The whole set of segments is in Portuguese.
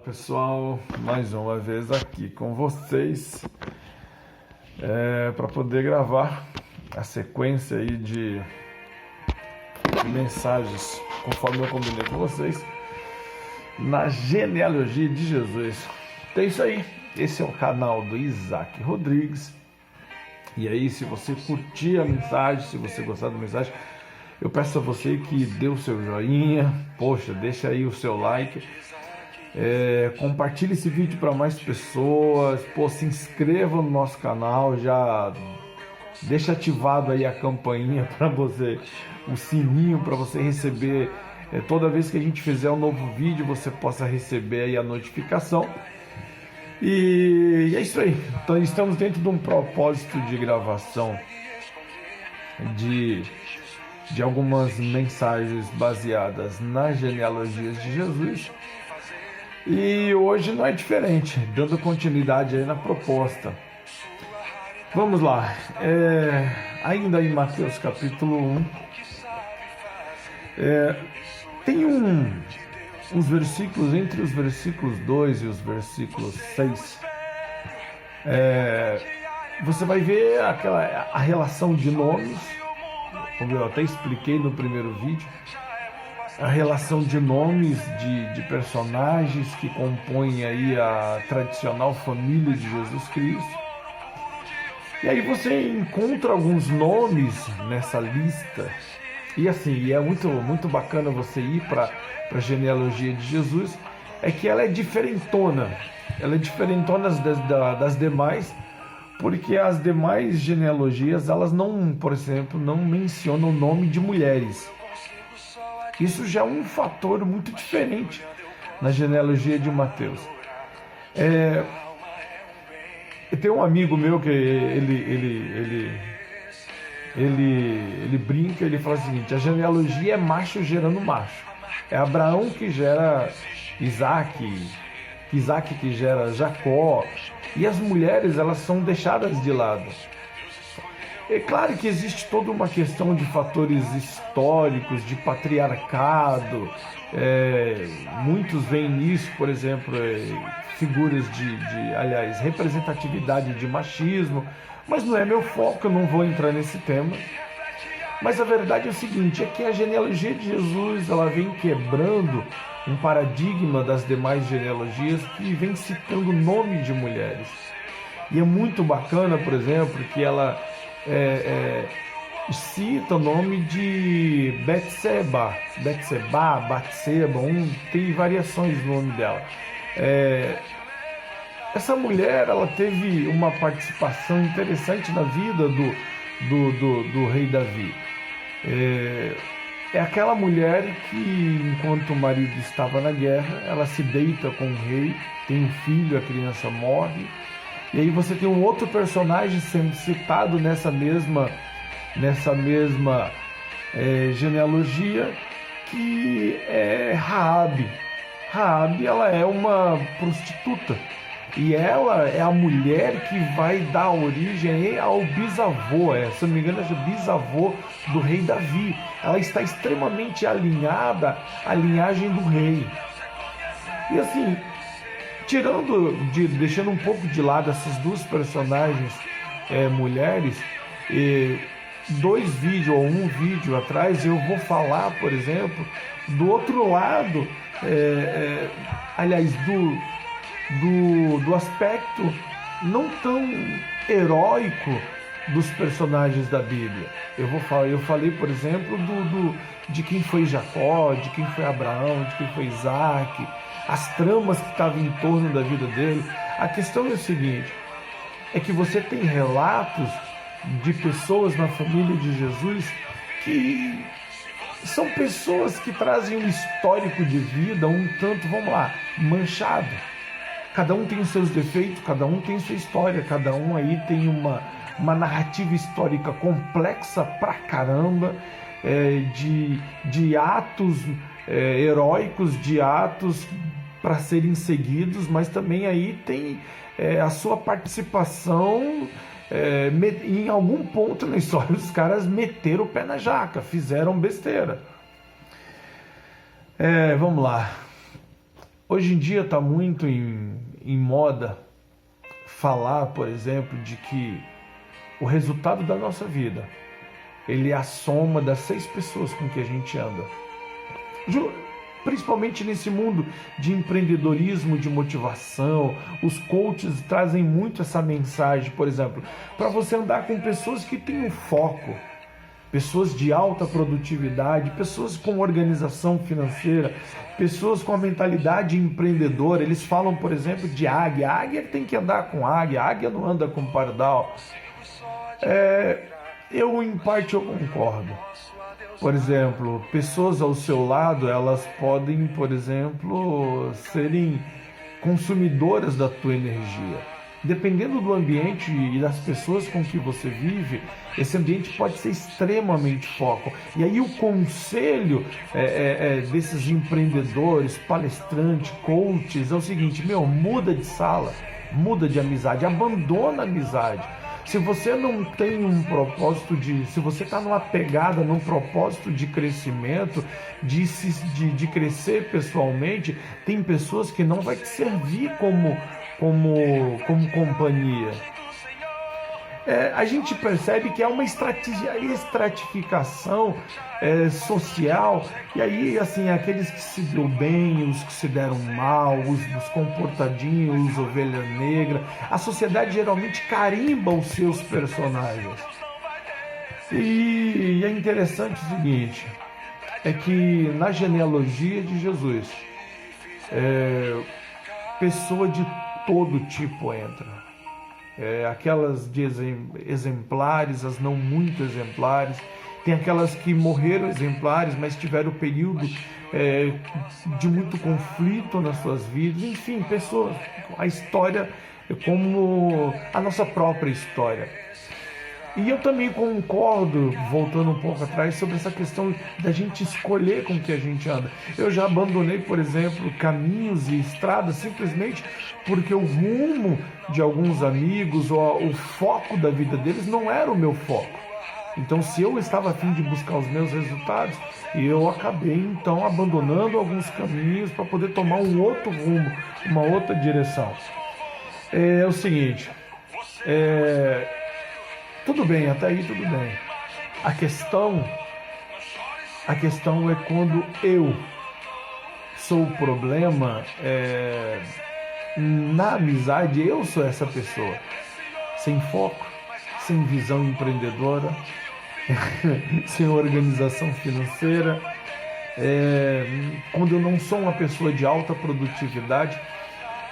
Pessoal, mais uma vez aqui com vocês para poder gravar a sequência aí de mensagens, conforme eu combinei com vocês, na genealogia de Jesus. Então é isso aí, esse é o canal do Isaac Rodrigues. E aí, se você curtir a mensagem, se você gostar da mensagem, eu peço a você que dê o seu joinha, poxa, deixa aí o seu like, compartilhe esse vídeo para mais pessoas, se inscreva no nosso canal, já deixa ativado aí a campainha para você, o sininho para você receber, toda vez que a gente fizer um novo vídeo, você possa receber aí a notificação. E é isso aí, então estamos dentro de um propósito de gravação de algumas mensagens baseadas nas genealogias de Jesus. E hoje não é diferente, dando continuidade aí na proposta. Vamos lá, ainda em Mateus capítulo 1, tem uns versículos, entre os versículos 2 e os versículos 6, você vai ver a relação de nomes, como eu até expliquei no primeiro vídeo, a relação de nomes de personagens que compõem aí a tradicional família de Jesus Cristo. E aí você encontra alguns nomes nessa lista. E assim, é muito bacana você ir para a genealogia de Jesus, é que ela é diferentona. Ela é diferentona das demais, porque as demais genealogias, elas não, por exemplo, não mencionam o nome de mulheres. Isso já é um fator muito diferente na genealogia de Mateus. Tem um amigo meu que ele brinca, ele fala o seguinte: a genealogia é macho gerando macho. É Abraão que gera Isaac, Isaac que gera Jacó, e as mulheres, elas são deixadas de lado. É claro que existe toda uma questão de fatores históricos, de patriarcado, muitos veem nisso, por exemplo, figuras aliás, representatividade de machismo, mas não é meu foco, eu não vou entrar nesse tema. Mas a verdade é o seguinte, é que a genealogia de Jesus, ela vem quebrando um paradigma das demais genealogias que vem citando o nome de mulheres. E é muito bacana, por exemplo, que ela cita o nome de Betseba, tem variações no nome dela. Essa mulher, ela teve uma participação interessante na vida do rei Davi. É aquela mulher que, enquanto o marido estava na guerra, ela se deita com o rei, tem um filho, a criança morre. E aí você tem um outro personagem sendo citado nessa mesma genealogia, que é Raabe. Raabe, ela é uma prostituta. E ela é a mulher que vai dar origem ao bisavô, se não me engano, é o bisavô do rei Davi. Ela está extremamente alinhada à linhagem do rei. E assim, deixando um pouco de lado essas duas personagens mulheres, dois vídeos ou um vídeo atrás eu vou falar, por exemplo, do outro lado, aliás, do aspecto não tão heróico dos personagens da Bíblia. Eu falei, por exemplo, de quem foi Jacó, de quem foi Abraão, de quem foi Isaac, as tramas que estavam em torno da vida dele. A questão é o seguinte, é que você tem relatos de pessoas na família de Jesus que são pessoas que trazem um histórico de vida um tanto, vamos lá, manchado. Cada um tem os seus defeitos, cada um tem sua história, cada um aí tem uma narrativa histórica complexa pra caramba, de atos heróicos, de atos para serem seguidos, mas também aí tem a sua participação em algum ponto na história. Os caras meteram o pé na jaca, fizeram besteira. Vamos lá. Hoje em dia está muito em moda falar, por exemplo, de que o resultado da nossa vida, ele é a soma das 6 pessoas com que a gente anda. Principalmente nesse mundo de empreendedorismo, de motivação, os coaches trazem muito essa mensagem, por exemplo, para você andar com pessoas que têm um foco, pessoas de alta produtividade, pessoas com organização financeira, pessoas com a mentalidade empreendedora. Eles falam, por exemplo, de águia. A águia tem que andar com águia, a águia não anda com pardal. Eu, em parte, eu concordo. Por exemplo, pessoas ao seu lado, elas podem, por exemplo, serem consumidoras da tua energia. Dependendo do ambiente e das pessoas com que você vive, esse ambiente pode ser extremamente foco. E aí o conselho desses empreendedores, palestrantes, coaches, é o seguinte: muda de sala, muda de amizade, abandona a amizade. Se você não tem um propósito se você está numa pegada, num propósito de crescimento, de crescer pessoalmente, tem pessoas que não vai te servir como companhia. A gente percebe que há uma estratificação social, e aí, assim, aqueles que se deu bem, os que se deram mal, os comportadinhos, os ovelha negra, a sociedade geralmente carimba os seus personagens. E é interessante o seguinte, é que na genealogia de Jesus, pessoa de todo tipo entra. Aquelas de exemplares, as não muito exemplares, tem aquelas que morreram exemplares, mas tiveram período de muito conflito nas suas vidas. Enfim, pessoas, a história é como a nossa própria história. E eu também concordo, voltando um pouco atrás, sobre essa questão da gente escolher com que a gente anda. Eu já abandonei, por exemplo, caminhos e estradas simplesmente porque o rumo de alguns amigos ou o foco da vida deles não era o meu foco. Então, se eu estava a fim de buscar os meus resultados, eu acabei, então, abandonando alguns caminhos para poder tomar um outro rumo, uma outra direção. É o seguinte, tudo bem, até aí tudo bem. A questão é quando eu sou o problema, na amizade eu sou essa pessoa, sem foco, sem visão empreendedora, sem organização financeira, quando eu não sou uma pessoa de alta produtividade.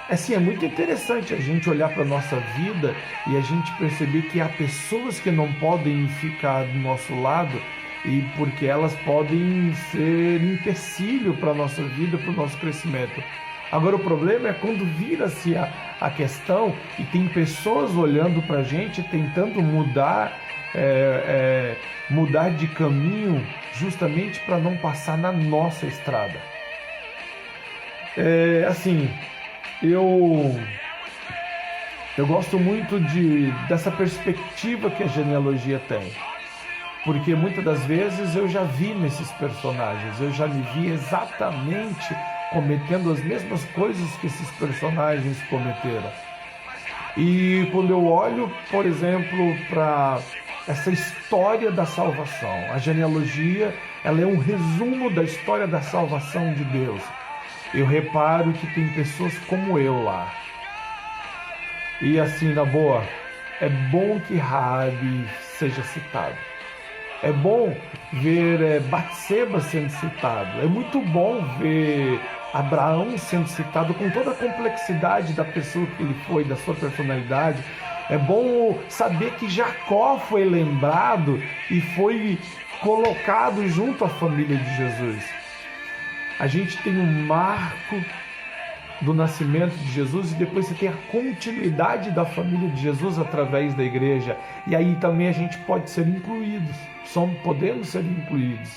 Assim, é muito interessante a gente olhar para a nossa vida e a gente perceber que há pessoas que não podem ficar do nosso lado, e porque elas podem ser empecilho para a nossa vida, para o nosso crescimento. Agora, o problema é quando vira-se a questão e tem pessoas olhando para a gente, tentando mudar de caminho justamente para não passar na nossa estrada. Assim, eu gosto muito dessa perspectiva que a genealogia tem, porque muitas das vezes eu já vi nesses personagens, eu já me vi exatamente cometendo as mesmas coisas que esses personagens cometeram. E quando eu olho, por exemplo, para essa história da salvação, a genealogia, ela é um resumo da história da salvação de Deus. Eu reparo que tem pessoas como eu lá. E assim, na boa, é bom que Raabe seja citado. É bom ver Batseba sendo citado. É muito bom ver Abraão sendo citado com toda a complexidade da pessoa que ele foi, da sua personalidade. É bom saber que Jacó foi lembrado e foi colocado junto à família de Jesus. A gente tem um marco do nascimento de Jesus e depois você tem a continuidade da família de Jesus através da igreja. E aí também a gente pode ser incluídos, podemos ser incluídos.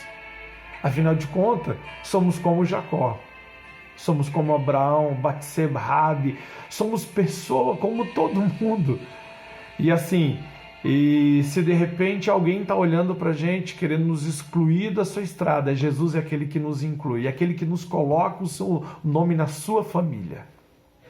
Afinal de contas, somos como Jacó, somos como Abraão, Batseba, Raabe, somos pessoa como todo mundo. E assim, E se de repente alguém está olhando para a gente, querendo nos excluir da sua estrada, Jesus é aquele que nos inclui, é aquele que nos coloca o seu nome na sua família.